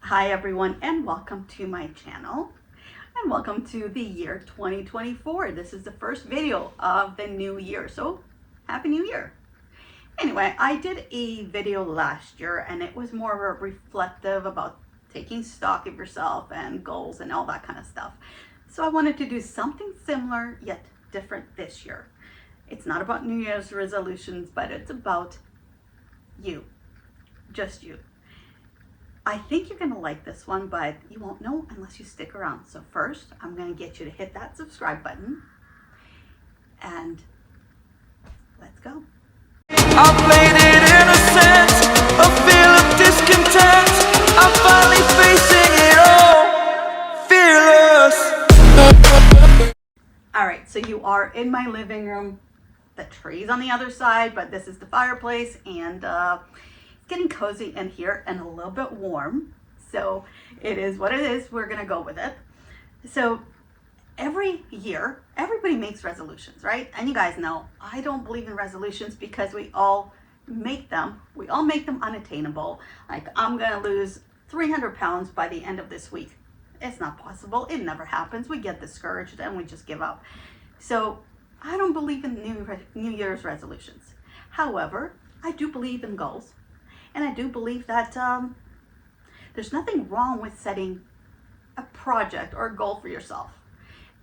Hi everyone, and welcome to my channel, and welcome to the year 2024. This is the first video of the new year, so Happy New Year. Anyway, I did a video last year and it was more reflective about taking stock of yourself and goals and all that kind of stuff. So I wanted to do something similar yet different this year. It's not about New Year's resolutions, but it's about you, just you. I think you're going to like this one, but you won't know unless you stick around. So first, I'm going to get you to hit that subscribe button, and let's go. I played it innocent, a feel of discontent. I'm finally facing it all, fearless. All right, so you are in my living room. The tree's on the other side, but this is the fireplace, and it's getting cozy in here and a little bit warm. So it is what it is. We're going to go with it. So every year, everybody makes resolutions, right? And you guys know I don't believe in resolutions because we all make them. We all make them unattainable. Like, I'm going to lose 300 pounds by the end of this week. It's not possible. It never happens. We get discouraged and we just give up. So I don't believe in New Year's resolutions. However, I do believe in goals. And I do believe that there's nothing wrong with setting a project or a goal for yourself.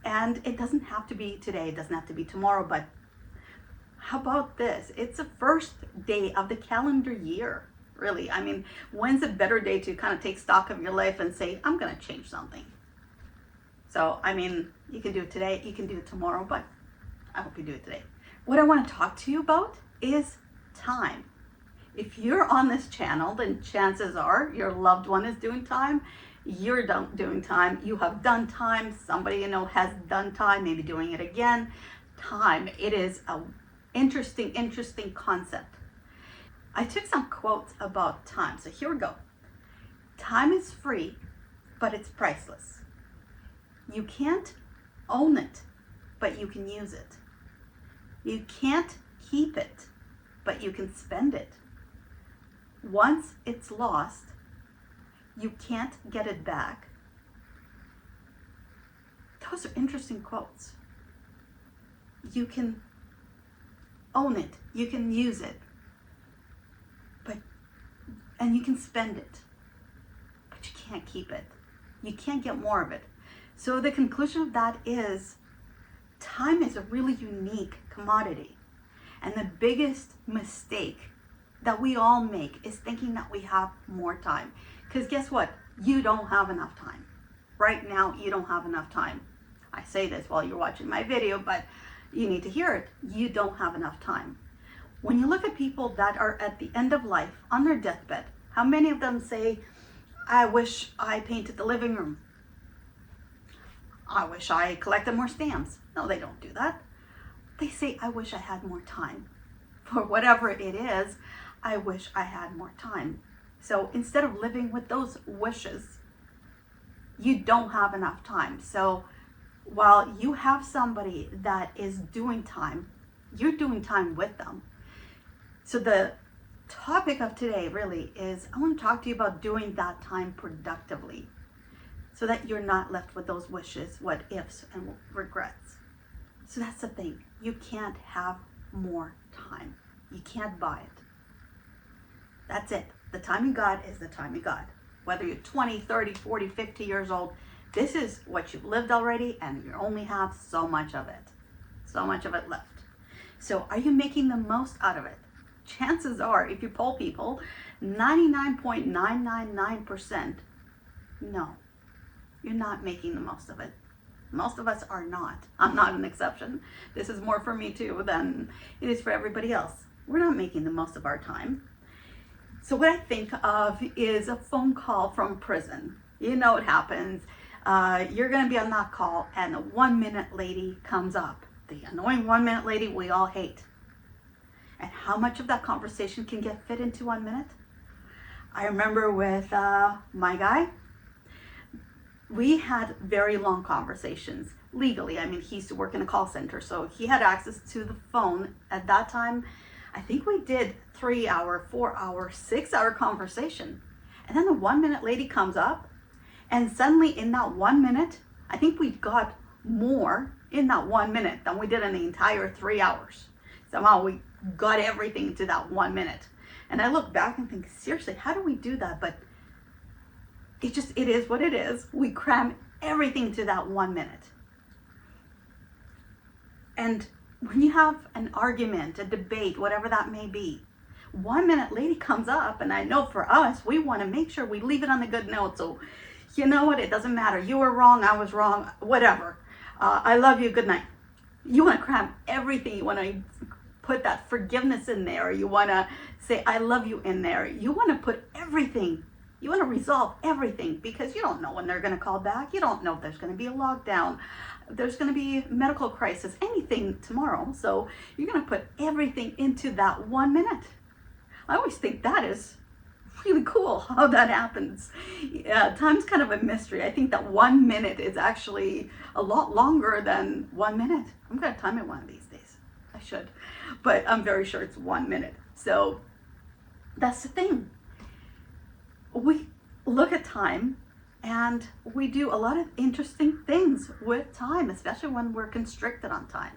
And it doesn't have to be today, it doesn't have to be tomorrow, but how about this? It's the first day of the calendar year, really. I mean, when's a better day to kind of take stock of your life and say, I'm going to change something? So, I mean, you can do it today, you can do it tomorrow, but I hope you do it today. What I want to talk to you about is time. If you're on this channel, then chances are your loved one is doing time. You're doing time. You have done time. Somebody you know has done time, maybe doing it again. Time. It is an interesting concept. I took some quotes about time. So here we go. Time is free, but it's priceless. You can't own it, but you can use it. You can't keep it, but you can spend it. Once it's lost, you can't get it back. Those are interesting quotes. You can own it, you can use it, and you can spend it, but you can't keep it. You can't get more of it. So the conclusion of that is time is a really unique commodity. And the biggest mistake that we all make is thinking that we have more time. Because guess what? You don't have enough time. Right now, you don't have enough time. I say this while you're watching my video, but you need to hear it. You don't have enough time. When you look at people that are at the end of life, on their deathbed, how many of them say, I wish I painted the living room? I wish I collected more stamps. No, they don't do that. They say, I wish I had more time. For whatever it is, I wish I had more time. So instead of living with those wishes, you don't have enough time. So while you have somebody that is doing time, you're doing time with them. So the topic of today really is, I want to talk to you about doing that time productively so that you're not left with those wishes, what ifs, and regrets. So that's the thing. You can't have more time. You can't buy it. That's it. The time you got is the time you got. Whether you're 20, 30, 40, 50 years old, this is what you've lived already, and you only have so much of it. So much of it left. So are you making the most out of it? Chances are, if you poll people, 99.999%, no, you're not making the most of it. Most of us are not. I'm not an exception. This is more for me too than it is for everybody else. We're not making the most of our time. So what I think of is a phone call from prison. You know what happens. You're going to be on that call and a 1-minute lady comes up. The annoying 1-minute lady we all hate. And how much of that conversation can get fit into 1 minute? I remember with my guy, we had very long conversations legally. I mean, he used to work in a call center, so he had access to the phone. At that time, I think we did 3-hour, 4-hour, 6-hour conversation. And then the 1 minute lady comes up, and suddenly in that 1 minute, I think we got more in that 1 minute than we did in the entire 3 hours. Somehow we got everything to that 1 minute. And I look back and think, seriously, how do we do that? But it is what it is. We cram everything to that 1 minute. And when you have an argument, a debate, whatever that may be, 1 minute lady comes up, and I know for us, we want to make sure we leave it on the good note. So, you know what? It doesn't matter. You were wrong. I was wrong. Whatever. I love you. Good night. You want to cram everything. You want to put that forgiveness in there. You want to say, I love you in there. You want to put everything. You want to resolve everything, because you don't know when they're going to call back. You don't know if there's going to be a lockdown. There's going to be medical crisis, anything tomorrow. So you're going to put everything into that 1 minute. I always think that is really cool how that happens. Time's kind of a mystery. I think that 1 minute is actually a lot longer than 1 minute. I'm going to time it one of these days. I should. But I'm very sure it's 1 minute. So that's the thing. We look at time, and we do a lot of interesting things with time, especially when we're constricted on time.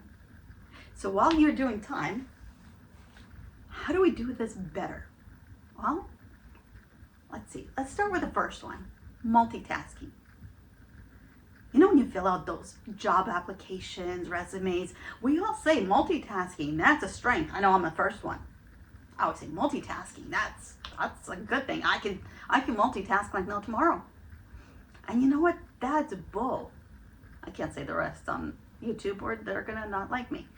So while you're doing time, how do we do this better? Well, let's see. Let's start with the first one, multitasking. You know, when you fill out those job applications, resumes, we all say multitasking, that's a strength. I know I'm the first one. I always say multitasking, that's a good thing. I can multitask like no tomorrow. And you know what? That's bull. I can't say the rest on YouTube or they're gonna not like me.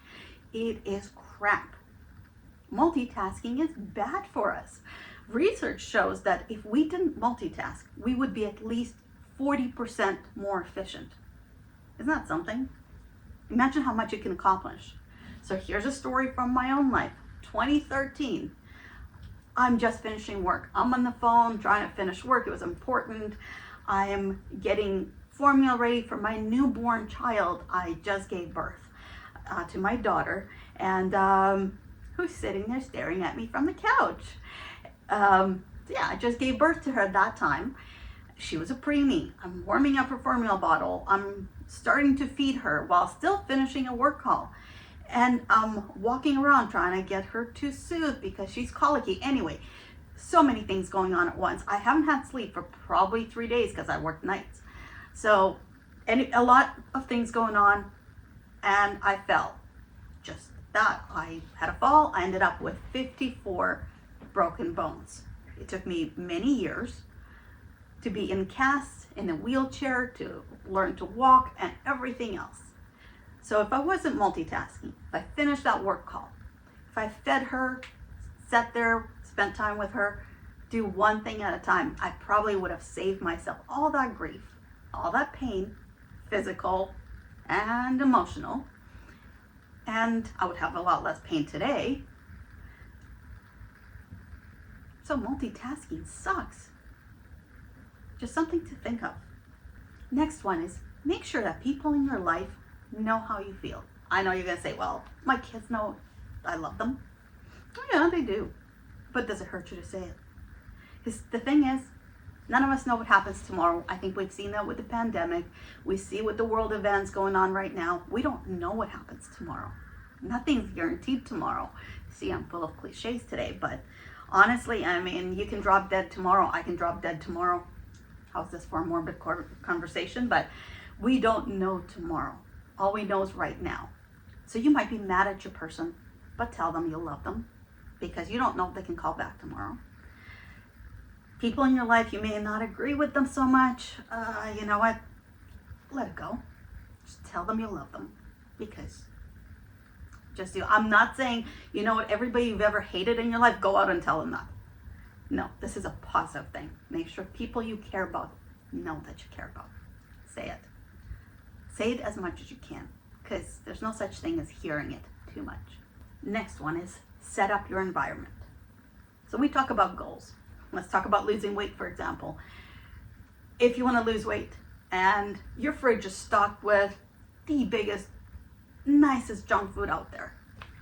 It is crap. Multitasking is bad for us. Research shows that if we didn't multitask, we would be at least 40% more efficient. Isn't that something? Imagine how much you can accomplish. So here's a story from my own life. 2013. I'm just finishing work. I'm on the phone trying to finish work. It was important. I'm getting formula ready for my newborn child. I just gave birth to my daughter, and who's sitting there staring at me from the couch. Yeah, I just gave birth to her at that time. She was a preemie. I'm warming up her formula bottle. I'm starting to feed her while still finishing a work call. And I'm walking around trying to get her to soothe because she's colicky. Anyway, so many things going on at once. I haven't had sleep for probably 3 days because I worked nights. So, a lot of things going on, and I fell. Just that. I had a fall. I ended up with 54 broken bones. It took me many years to be in casts, in a wheelchair, to learn to walk, and everything else. So if I wasn't multitasking, if I finished that work call, if I fed her, sat there, spent time with her, do one thing at a time, I probably would have saved myself all that grief, all that pain, physical and emotional, and I would have a lot less pain today. So multitasking sucks. Just something to think of. Next one is make sure that people in your life know how you feel. I know you're gonna say, well, my kids know I love them. Oh yeah, they do. But does it hurt you to say it? Because the thing is, none of us know what happens tomorrow. I think we've seen that with the pandemic. We see with the world events going on right now. We don't know what happens tomorrow. Nothing's guaranteed tomorrow. See, I'm full of cliches today, but honestly, I mean, you can drop dead tomorrow. I can drop dead tomorrow. How's this for a morbid conversation? But we don't know tomorrow. All we know is right now. So you might be mad at your person, but tell them you love them because you don't know if they can call back tomorrow. People in your life, you may not agree with them so much. You know what? Let it go. Just tell them you love them because just do. I'm not saying, you know what, everybody you've ever hated in your life, go out and tell them that. No, this is a positive thing. Make sure people you care about know that you care about. Say it. Say it as much as you can because there's no such thing as hearing it too much. Next one is set up your environment. So we talk about goals. Let's talk about losing weight, for example. If you want to lose weight and your fridge is stocked with the biggest, nicest junk food out there,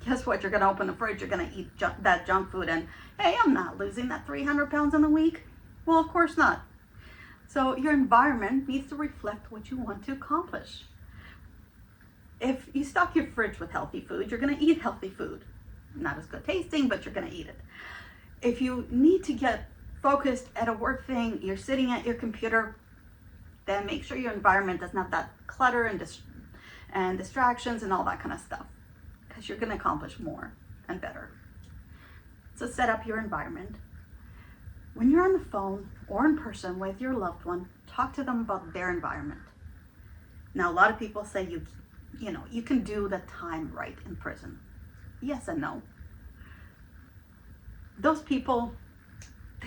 guess what? You're going to open the fridge, you're going to eat that junk food, and hey, I'm not losing that 300 pounds in a week. Well, of course not. So your environment needs to reflect what you want to accomplish. If you stock your fridge with healthy food, you're going to eat healthy food. Not as good tasting, but you're going to eat it. If you need to get focused at a work thing, you're sitting at your computer, then make sure your environment doesn't have that clutter and distractions and all that kind of stuff, because you're going to accomplish more and better. So set up your environment. When you're on the phone or in person with your loved one, talk to them about their environment. Now, a lot of people say you can do the time right in prison. Yes and no. Those people,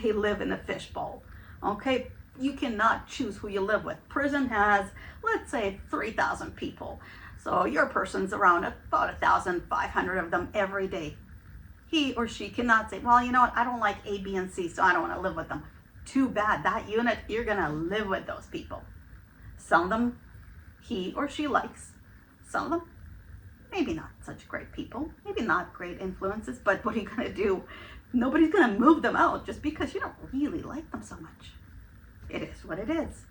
they live in a fishbowl. Okay, you cannot choose who you live with. Prison has, let's say, 3,000 people. So your person's around about 1,500 of them every day. He or she cannot say, well, you know what, I don't like A, B, and C, so I don't want to live with them. Too bad. That unit, you're going to live with those people. Some of them he or she likes. Some of them, maybe not such great people, maybe not great influences, but what are you going to do? Nobody's going to move them out just because you don't really like them so much. It is what it is.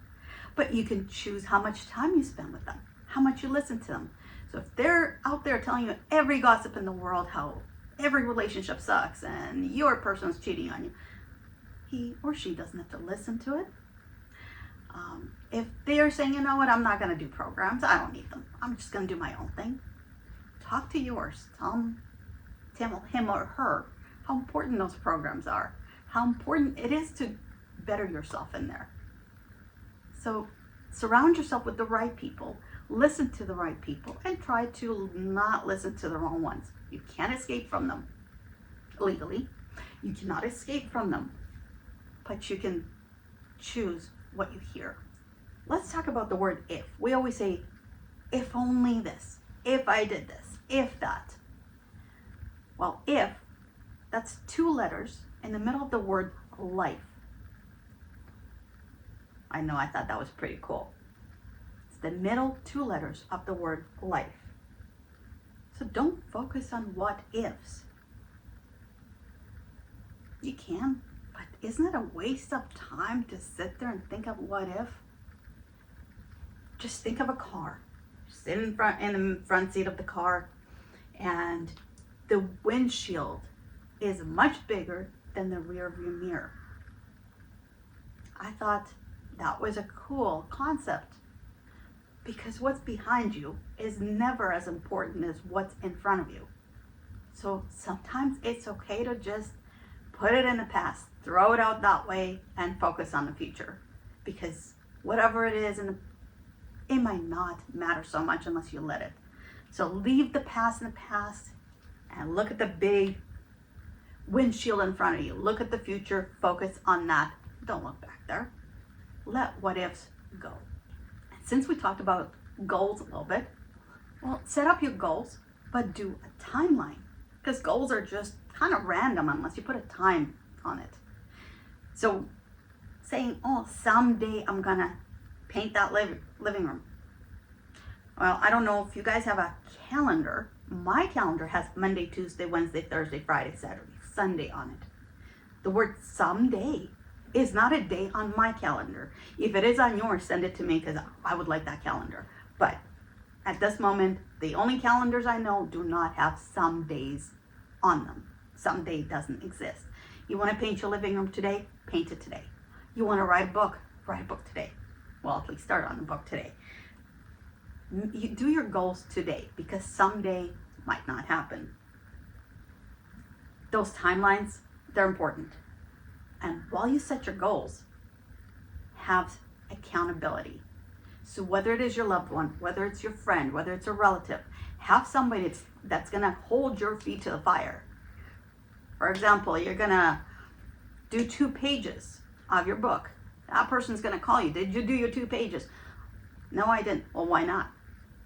But you can choose how much time you spend with them, how much you listen to them. So if they're out there telling you every gossip in the world, how every relationship sucks and your person's cheating on you, he or she doesn't have to listen to it. If they are saying, you know what, I'm not going to do programs, I don't need them, I'm just going to do my own thing, talk to yours. Tell him or her how important those programs are, how important it is to better yourself in there. So surround yourself with the right people, listen to the right people, and try to not listen to the wrong ones. You can't escape from them legally. You cannot escape from them, but you can choose what you hear. Let's talk about the word if. We always say, if only this, if I did this, if that. Well, if, that's 2 letters in the middle of the word life. I know, I thought that was pretty cool. It's the middle 2 letters of the word life. So don't focus on what ifs. You can, but isn't it a waste of time to sit there and think of what if? Just think of a car. Sit in the front seat of the car, and the windshield is much bigger than the rear view mirror. I thought that was a cool concept, because what's behind you is never as important as what's in front of you. So sometimes it's okay to just put it in the past, throw it out that way, and focus on the future, because whatever it is, it might not matter so much unless you let it. So leave the past in the past and look at the big windshield in front of you. Look at the future, focus on that. Don't look back there. Let what ifs go. And since we talked about goals a little bit, well, set up your goals, but do a timeline, because goals are just kind of random unless you put a time on it. So saying, oh, someday I'm gonna paint that living room. Well, I don't know if you guys have a calendar. My calendar has Monday, Tuesday, Wednesday, Thursday, Friday, Saturday, Sunday on it. The word someday is not a day on my calendar. If it is on yours, send it to me, because I would like that calendar. But at this moment, the only calendars I know do not have some days on them. Someday doesn't exist. You want to paint your living room today? Paint it today. You want to write a book? Write a book today. Well, at least start on the book today. You do your goals today, because someday might not happen. Those timelines, they're important. And while you set your goals, have accountability. So whether it is your loved one, whether it's your friend, whether it's a relative, have somebody that's gonna hold your feet to the fire. For example, you're gonna do 2 pages of your book. That person's gonna call you. Did you do your 2 pages? No, I didn't. Well, why not?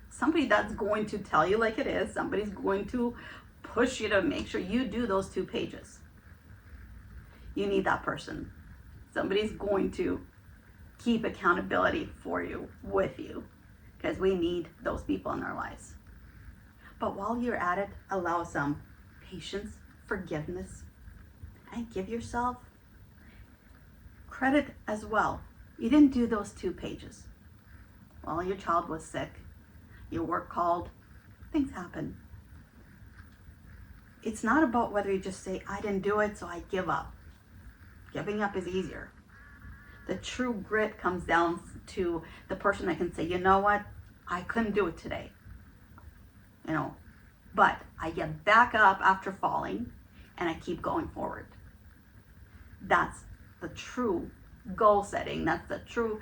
Somebody that's going to tell you like it is. Somebody's going to push you to make sure you do those 2 pages. You need that person. Somebody's going to keep accountability for you, with you, because we need those people in our lives. But while you're at it, allow some patience, forgiveness, and give yourself credit as well. You didn't do those 2 pages. Well, your child was sick, your work called, things happen. It's not about whether you just say, I didn't do it, so I give up. Giving up is easier. The true grit comes down to the person that can say, you know what, I couldn't do it today. But I get back up after falling and I keep going forward. That's the true goal setting. That's the true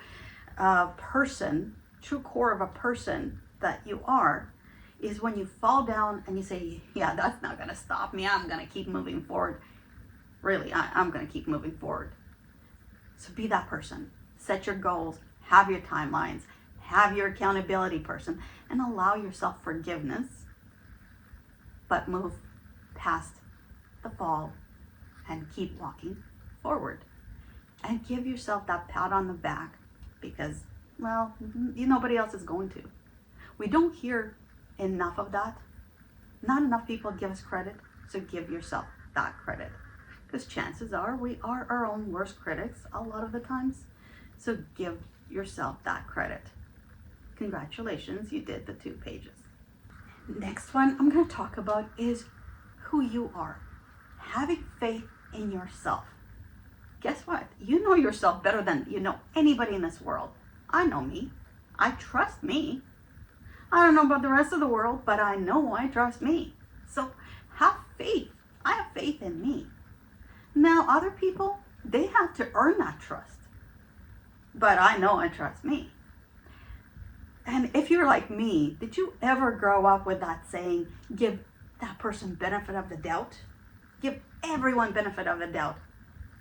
true core of a person that you are, is when you fall down and you say, yeah, that's not going to stop me. I'm going to keep moving forward. Really, I'm going to keep moving forward. So be that person. Set your goals, have your timelines, have your accountability person, and allow yourself forgiveness, but move past the fall and keep walking forward. And give yourself that pat on the back, because, well, nobody else is going to. We don't hear enough of that. Not enough people give us credit, so give yourself that credit. Because chances are we are our own worst critics a lot of the times. So give yourself that credit. Congratulations, you did the 2 pages. Next one I'm going to talk about is who you are. Having faith in yourself. Guess what? You know yourself better than you know anybody in this world. I know me. I trust me. I don't know about the rest of the world, but I know I trust me. So have faith. I have faith in me. Now, other people, they have to earn that trust. But I know I trust me. And if you're like me, did you ever grow up with that saying, give that person benefit of the doubt? Give everyone benefit of the doubt.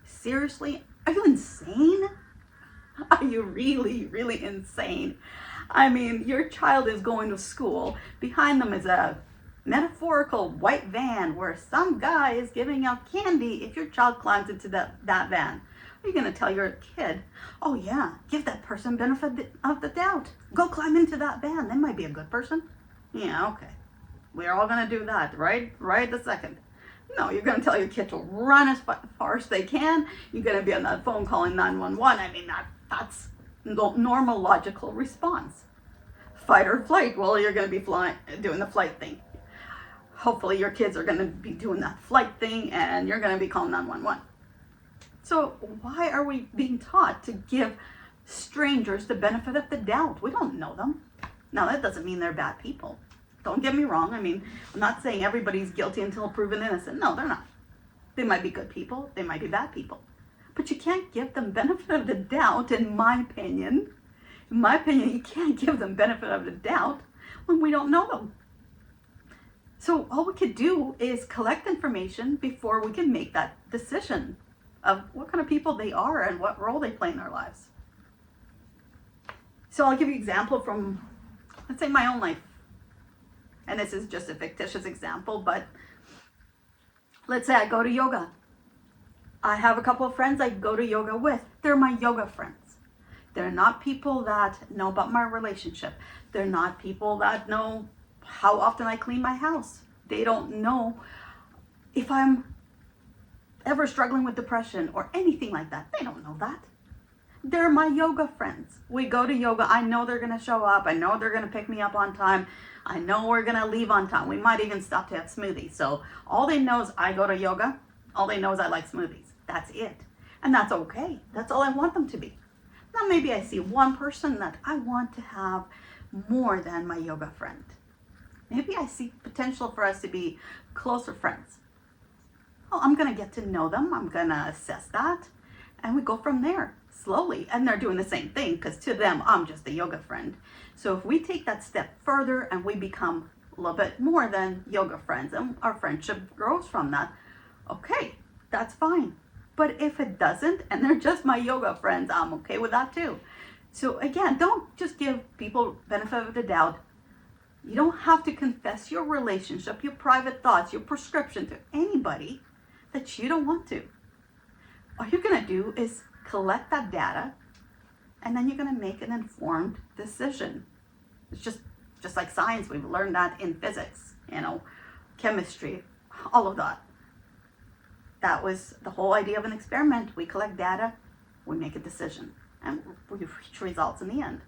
Seriously? Are you insane? Are you really, really insane? I mean, your child is going to school. Behind them is a metaphorical white van where some guy is giving out candy. If your child climbs into that van, are you going to tell your kid, oh yeah, give that person benefit of the doubt. Go climb into that van. They might be a good person. Yeah, okay. We're all going to do that, right? Right this second. No, you're going to tell your kid to run as far as they can. You're going to be on that phone calling 911. I mean, that's normal logical response. Fight or flight. Well, you're going to be doing the flight thing. Hopefully your kids are going to be doing that flight thing and you're going to be calling 911. So why are we being taught to give strangers the benefit of the doubt? We don't know them. Now, that doesn't mean they're bad people. Don't get me wrong. I mean, I'm not saying everybody's guilty until proven innocent. No, they're not. They might be good people. They might be bad people. But you can't give them benefit of the doubt, in my opinion. In my opinion, you can't give them benefit of the doubt when we don't know them. So all we could do is collect information before we can make that decision of what kind of people they are and what role they play in our lives. So I'll give you an example from, let's say, my own life. And this is just a fictitious example, but let's say I go to yoga. I have a couple of friends I go to yoga with. They're my yoga friends. They're not people that know about my relationship. They're not people that know how often I clean my house. They don't know if I'm ever struggling with depression or anything like that. They don't know that. They're my yoga friends. We go to yoga. I know they're going to show up. I know they're going to pick me up on time. I know we're going to leave on time. We might even stop to have smoothies. So all they know is I go to yoga. All they know is I like smoothies. That's it. And that's okay. That's all I want them to be. Now maybe I see one person that I want to have more than my yoga friend. Maybe I see potential for us to be closer friends. Well, I'm going to get to know them. I'm going to assess that. And we go from there slowly. And they're doing the same thing because to them, I'm just a yoga friend. So if we take that step further and we become a little bit more than yoga friends and our friendship grows from that, okay, that's fine. But if it doesn't and they're just my yoga friends, I'm okay with that too. So again, don't just give people benefit of the doubt. You don't have to confess your relationship, your private thoughts, your prescription to anybody that you don't want to. All you're going to do is collect that data and then you're going to make an informed decision. It's just like science. We've learned that in physics, chemistry, all of that. That was the whole idea of an experiment. We collect data we make a decision and we reach results in the end.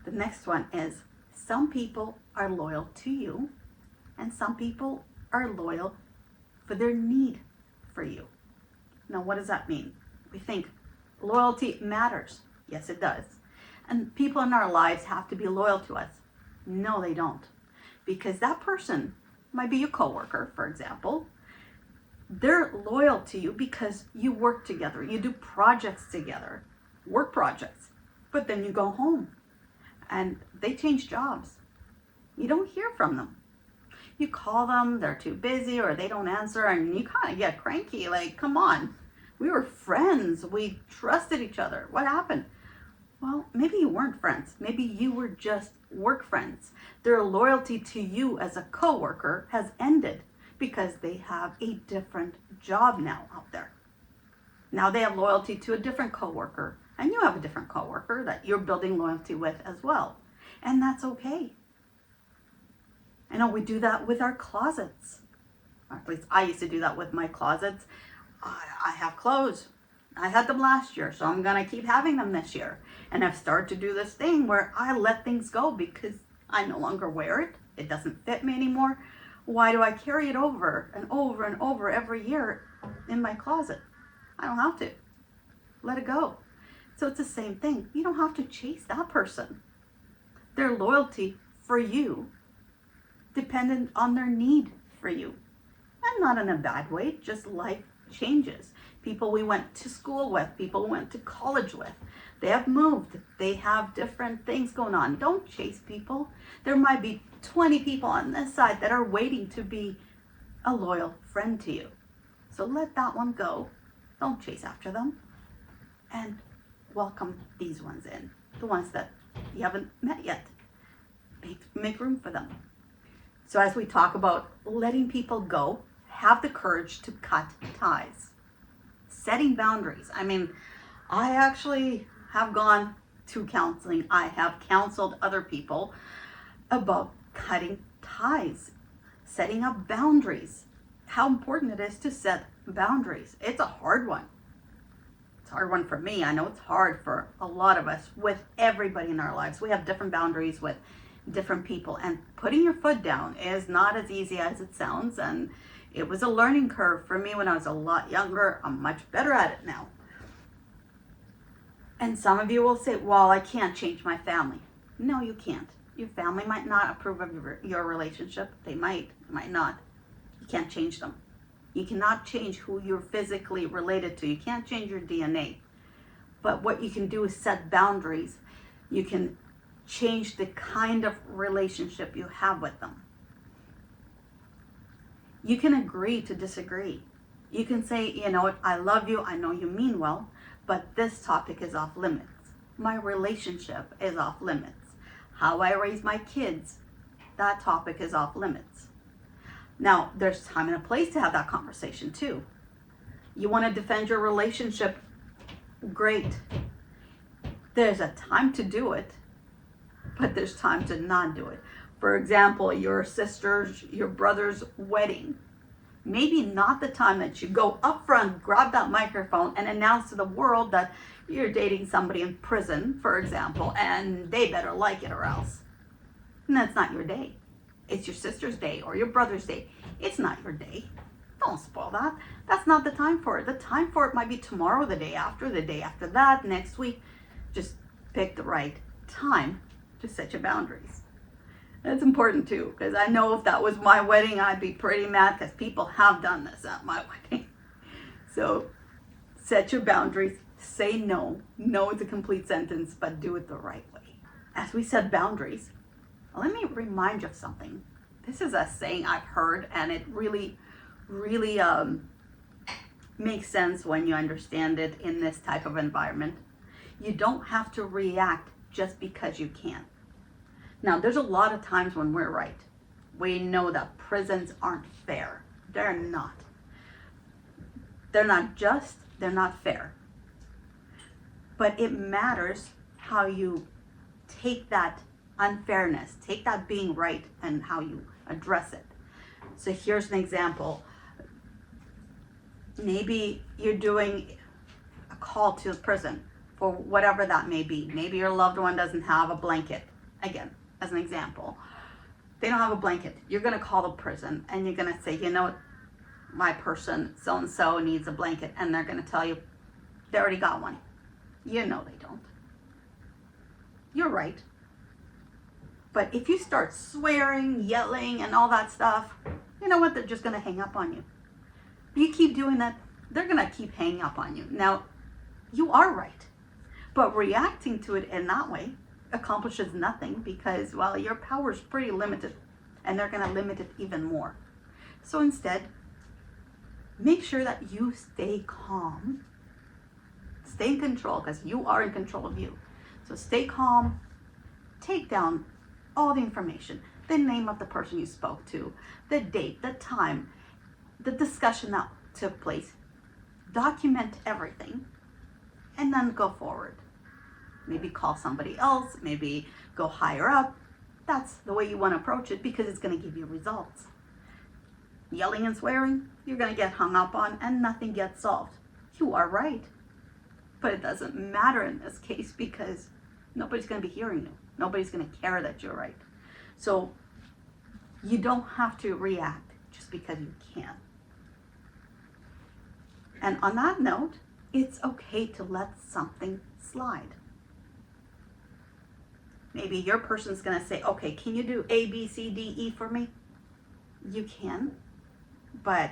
The next one is some people are loyal to you and some people are loyal for their need for you. Now, what does that mean? We think loyalty matters. Yes, it does. And people in our lives have to be loyal to us. No, they don't. Because that person might be your coworker, for example. They're loyal to you because you work together. You do projects together, work projects. But then you go home and they change jobs. You don't hear from them. You call them, they're too busy or they don't answer, and you kind of get cranky. Like, come on. We were friends. We trusted each other. What happened? Well, maybe you weren't friends. Maybe you were just work friends. Their loyalty to you as a coworker has ended because they have a different job now out there. Now they have loyalty to a different coworker, and you have a different coworker that you're building loyalty with as well. And that's okay. I know we do that with our closets. Or at least I used to do that with my closets. I have clothes. I had them last year, so I'm going to keep having them this year. And I've started to do this thing where I let things go because I no longer wear it. It doesn't fit me anymore. Why do I carry it over and over and over every year in my closet? I don't have to. Let it go. So it's the same thing. You don't have to chase that person. Their loyalty for you dependent on their need for you. And not in a bad way, just life changes. People we went to school with, people we went to college with, they have moved. They have different things going on. Don't chase people. There might be 20 people on this side that are waiting to be a loyal friend to you. So let that one go. Don't chase after them. And welcome these ones in. The ones that you haven't met yet. Make room for them. So as we talk about letting people go, have the courage to cut ties. Setting boundaries. I mean, I actually have gone to counseling. I have counseled other people about cutting ties, setting up boundaries, how important it is to set boundaries. It's a hard one. It's a hard one for me. I know it's hard for a lot of us with everybody in our lives. We have different boundaries with different people, and putting your foot down is not as easy as it sounds, and it was a learning curve for me when I was a lot younger. I'm much better at it now. And some of you will say, well, I can't change my family. No, you can't. Your family might not approve of your relationship. They might not. You can't change them. You cannot change who you're physically related to. You can't change your DNA. But what you can do is set boundaries. You can change the kind of relationship you have with them. You can agree to disagree. You can say, you know what, I love you, I know you mean well, but this topic is off limits. My relationship is off limits. How I raise my kids, that topic is off limits. Now, there's time and a place to have that conversation too. You want to defend your relationship, great. There's a time to do it, but there's time to not do it. For example, your sister's, your brother's wedding. Maybe not the time that you go up front, grab that microphone and announce to the world that you're dating somebody in prison, for example, and they better like it or else. And that's not your day. It's your sister's day or your brother's day. It's not your day. Don't spoil that. That's not the time for it. The time for it might be tomorrow, the day after that, next week. Just pick the right time to set your boundaries. That's important too, because I know if that was my wedding, I'd be pretty mad because people have done this at my wedding. So set your boundaries, say no. No is a complete sentence, but do it the right way. As we set boundaries, let me remind you of something. This is a saying I've heard, and it really makes sense when you understand it in this type of environment. You don't have to react just because you can. Now, there's a lot of times when we're right. We know that prisons aren't fair. They're not. They're not just, they're not fair. But it matters how you take that unfairness, take that being right, and how you address it. So here's an example. Maybe you're doing a call to the prison for whatever that may be. Maybe your loved one doesn't have a blanket. Again, as an example, they don't have a blanket. You're going to call the prison and you're going to say, you know what, my person so-and-so needs a blanket. And they're going to tell you they already got one. You know they don't. You're right. But if you start swearing, yelling, and all that stuff, you know what? They're just going to hang up on you. You keep doing that, they're going to keep hanging up on you. Now, you are right. But reacting to it in that way accomplishes nothing because, well, your power is pretty limited. And they're going to limit it even more. So instead, make sure that you stay calm. Stay in control because you are in control of you. So stay calm. Take down all the information, the name of the person you spoke to, the date, the time, the discussion that took place. Document everything and then go forward. Maybe call somebody else, maybe go higher up. That's the way you want to approach it because it's going to give you results. Yelling and swearing, you're going to get hung up on and nothing gets solved. You are right. But it doesn't matter in this case because nobody's going to be hearing you. Nobody's going to care that you're right. So you don't have to react just because you can. And on that note, it's okay to let something slide. Maybe your person's going to say, okay, can you do A, B, C, D, E for me? You can, but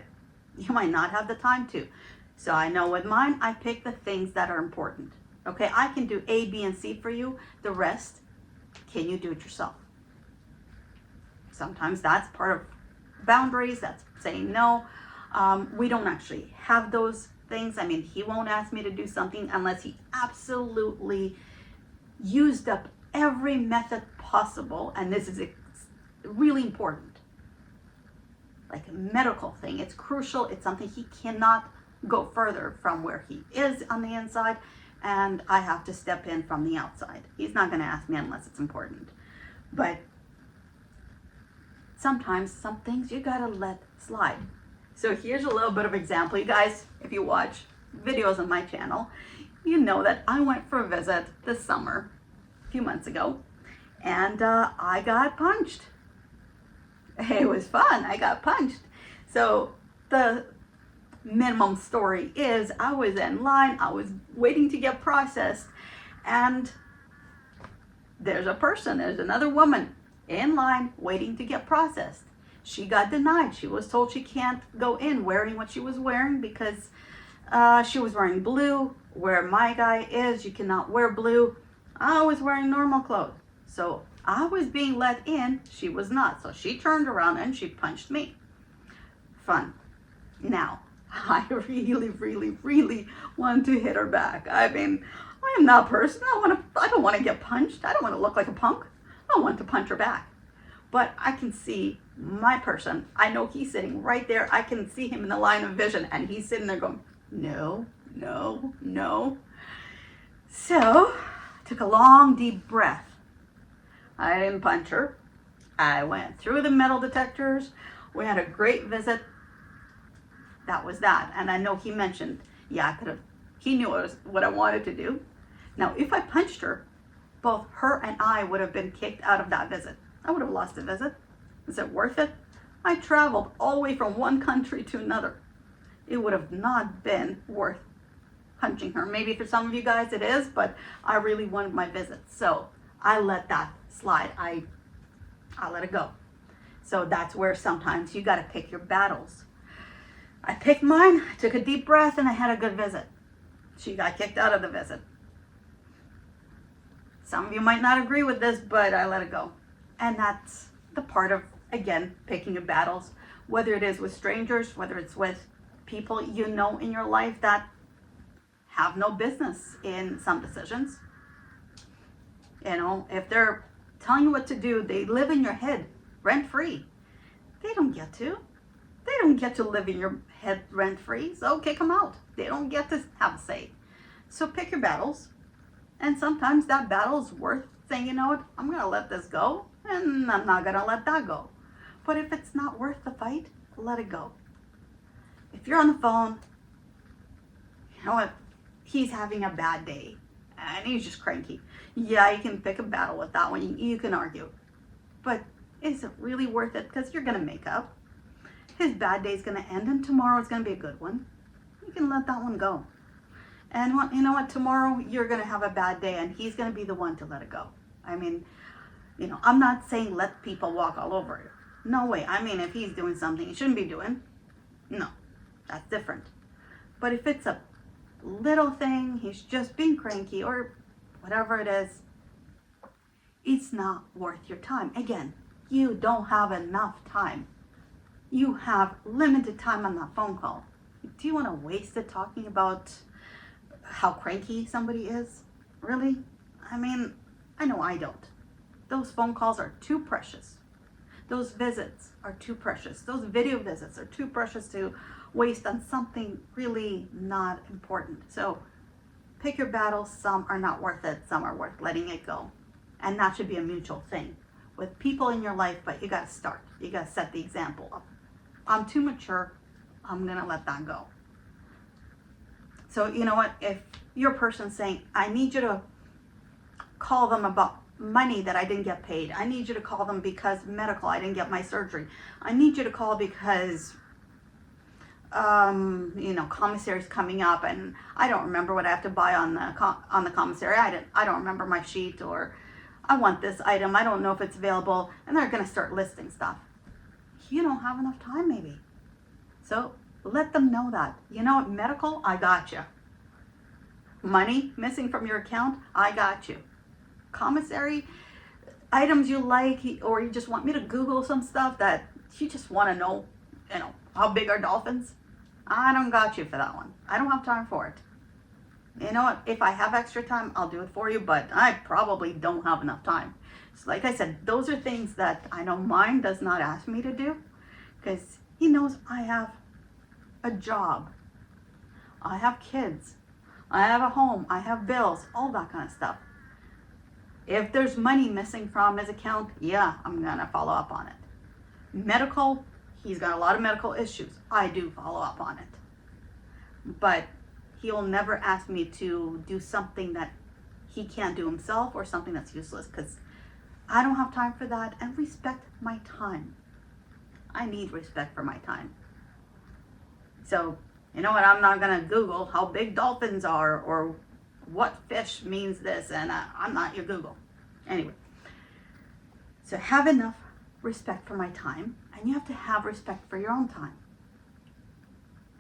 you might not have the time to. So I know with mine, I pick the things that are important. Okay, I can do A, B, and C for you. The rest, can you do it yourself? Sometimes that's part of boundaries. That's saying no. We don't actually have those things. I mean, he won't ask me to do something unless he absolutely used up every method possible. And this is really important. Like a medical thing. It's crucial. It's something he cannot go further from where he is on the inside. And I have to step in from the outside. He's not going to ask me unless it's important. But sometimes some things you got to let slide. So here's a little bit of example. You guys, if you watch videos on my channel, you know that I went for a visit this summer, a few months ago, and I got punched. It was fun. I got punched. So the minimum story is I was in line, I was waiting to get processed, and there's another woman in line waiting to get processed. She got denied. She was told she can't go in wearing what she was wearing because she was wearing blue. Where my guy is, you cannot wear blue. I was wearing normal clothes. So I was being let in, she was not. So she turned around and she punched me. Fun. Now, I really want to hit her back. I mean, I am that person. I don't want to get punched. I don't want to look like a punk. I want to punch her back. But I can see my person. I know he's sitting right there. I can see him in the line of vision. And he's sitting there going, no, no, no. So, I took a long, deep breath. I didn't punch her. I went through the metal detectors. We had a great visit. That was that. And I know he mentioned, yeah, he knew what I wanted to do. Now, if I punched her, both her and I would have been kicked out of that visit. I would have lost the visit. Is it worth it? I traveled all the way from one country to another. It would have not been worth punching her. Maybe for some of you guys it is, but I really wanted my visit. So I let that slide. I let it go. So that's where sometimes you got to pick your battles. I picked mine, I took a deep breath, and I had a good visit. She got kicked out of the visit. Some of you might not agree with this, but I let it go. And that's the part of, again, picking your battles, whether it is with strangers, whether it's with people you know in your life that have no business in some decisions. You know, if they're telling you what to do, they live in your head rent-free. They don't get to. They don't get to live in your head rent-free, so kick them out. They don't get to have a say. So pick your battles. And sometimes that battle is worth saying, you know what, I'm going to let this go, and I'm not going to let that go. But if it's not worth the fight, let it go. If you're on the phone, you know what, he's having a bad day and he's just cranky. Yeah, you can pick a battle with that one. You can argue. But is it really worth it? Because you're going to make up. His bad day is going to end and tomorrow is going to be a good one. You can let that one go. And you know what? Tomorrow you're going to have a bad day and he's going to be the one to let it go. I mean, I'm not saying let people walk all over you. No way. I mean, if he's doing something he shouldn't be doing, no, that's different. But if it's a little thing, he's just being cranky or whatever it is, it's not worth your time. Again, you don't have enough time. You have limited time on that phone call. Do you want to waste it talking about how cranky somebody is? Really? I mean, I know I don't. Those phone calls are too precious. Those visits are too precious. Those video visits are too precious to waste on something really not important. So pick your battles. Some are not worth it. Some are worth letting it go. And that should be a mutual thing with people in your life, but you got to start. You got to set the example up. I'm too mature. I'm going to let that go. So you know what? If your person's saying, I need you to call them about money that I didn't get paid. I need you to call them because medical, I didn't get my surgery. I need you to call because, commissary's coming up and I don't remember what I have to buy on the commissary. I don't remember my sheet, or I want this item. I don't know if it's available. And they're going to start listing stuff. You don't have enough time maybe. So let them know that. You know what? Medical, I got you. Money missing from your account, I got you. Commissary, items you like, or you just want me to Google some stuff that you just want to know, how big are dolphins? I don't got you for that one. I don't have time for it. You know what? If I have extra time, I'll do it for you, but I probably don't have enough time. So like I said, those are things that I know mine does not ask me to do because he knows I have a job. I have kids. I have a home. I have bills, all that kind of stuff. If there's money missing from his account, yeah, I'm going to follow up on it. Medical, he's got a lot of medical issues. I do follow up on it. But he'll never ask me to do something that he can't do himself or something that's useless because I don't have time for that. And respect my time. I need respect for my time. So, you know what? I'm not going to Google how big dolphins are or what fish means this, and I'm not your Google. Anyway, so have enough respect for my time, and you have to have respect for your own time.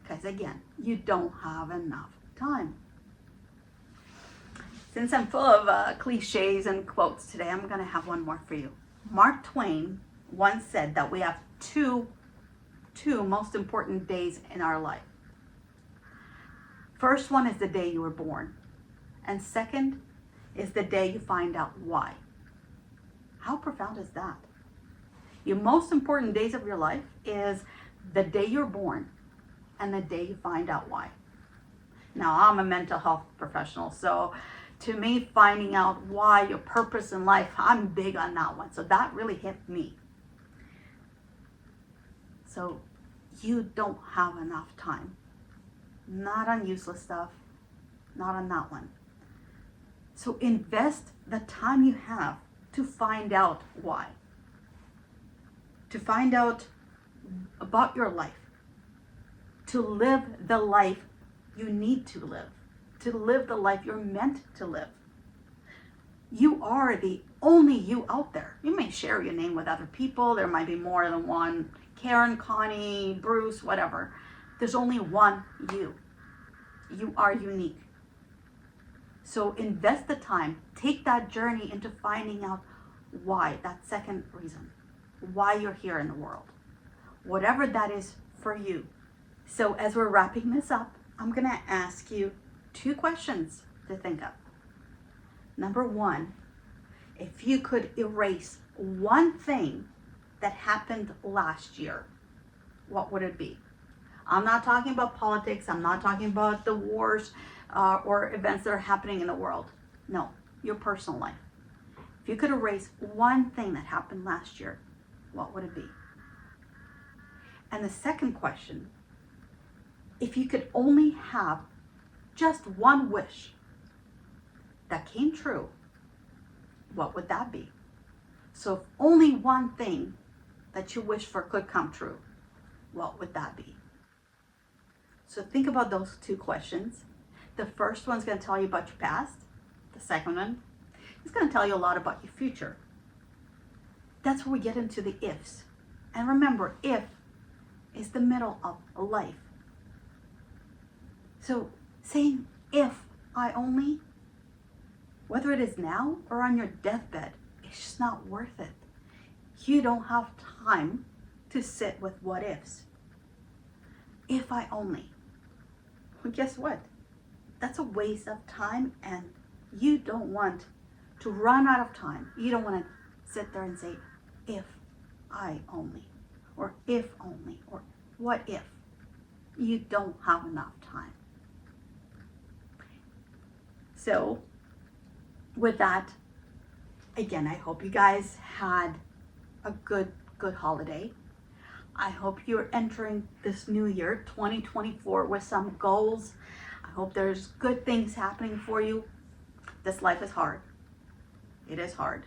Because again, you don't have enough time. Since I'm full of cliches and quotes today, I'm going to have one more for you. Mark Twain once said that we have two most important days in our life. First one is the day you were born. And second is the day you find out why. How profound is that? Your most important days of your life is the day you're born and the day you find out why. Now, I'm a mental health professional, so to me, finding out why, your purpose in life, I'm big on that one. So that really hit me. So you don't have enough time. Not on useless stuff, not on that one. So invest the time you have to find out why. To find out about your life. To live the life you need to live. To live the life you're meant to live. You are the only you out there. You may share your name with other people. There might be more than one. Karen, Connie, Bruce, whatever. There's only one you. You are unique. So invest the time, take that journey into finding out why, that second reason, why you're here in the world, whatever that is for you. So as we're wrapping this up, I'm going to ask you 2 questions to think of. Number 1, if you could erase one thing that happened last year, what would it be? I'm not talking about politics. I'm not talking about the wars or events that are happening in the world. No, your personal life. If you could erase one thing that happened last year, what would it be? And the second question, if you could only have just one wish that came true, what would that be? So if only one thing that you wish for could come true, what would that be? So think about those two questions. The first one's going to tell you about your past. The second one is going to tell you a lot about your future. That's where we get into the ifs. And remember, if is the middle of a life. So saying if I only, whether it is now or on your deathbed, it's just not worth it. You don't have time to sit with what ifs. If I only. Well, guess what? That's a waste of time, and you don't want to run out of time. You don't want to sit there and say, if I only, or if only, or what if. You don't have enough time. So with that, again, I hope you guys had a good holiday. I hope you're entering this new year, 2024, with some goals. I hope there's good things happening for you. This life is hard. It is hard.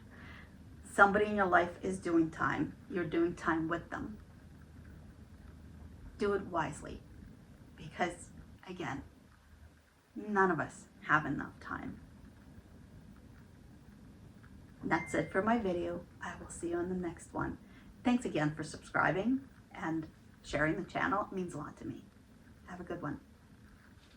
Somebody in your life is doing time. You're doing time with them. Do it wisely, because again, none of us have enough time. And that's it for my video. I will see you on the next one. Thanks again for subscribing and sharing the channel. It means a lot to me. Have a good one.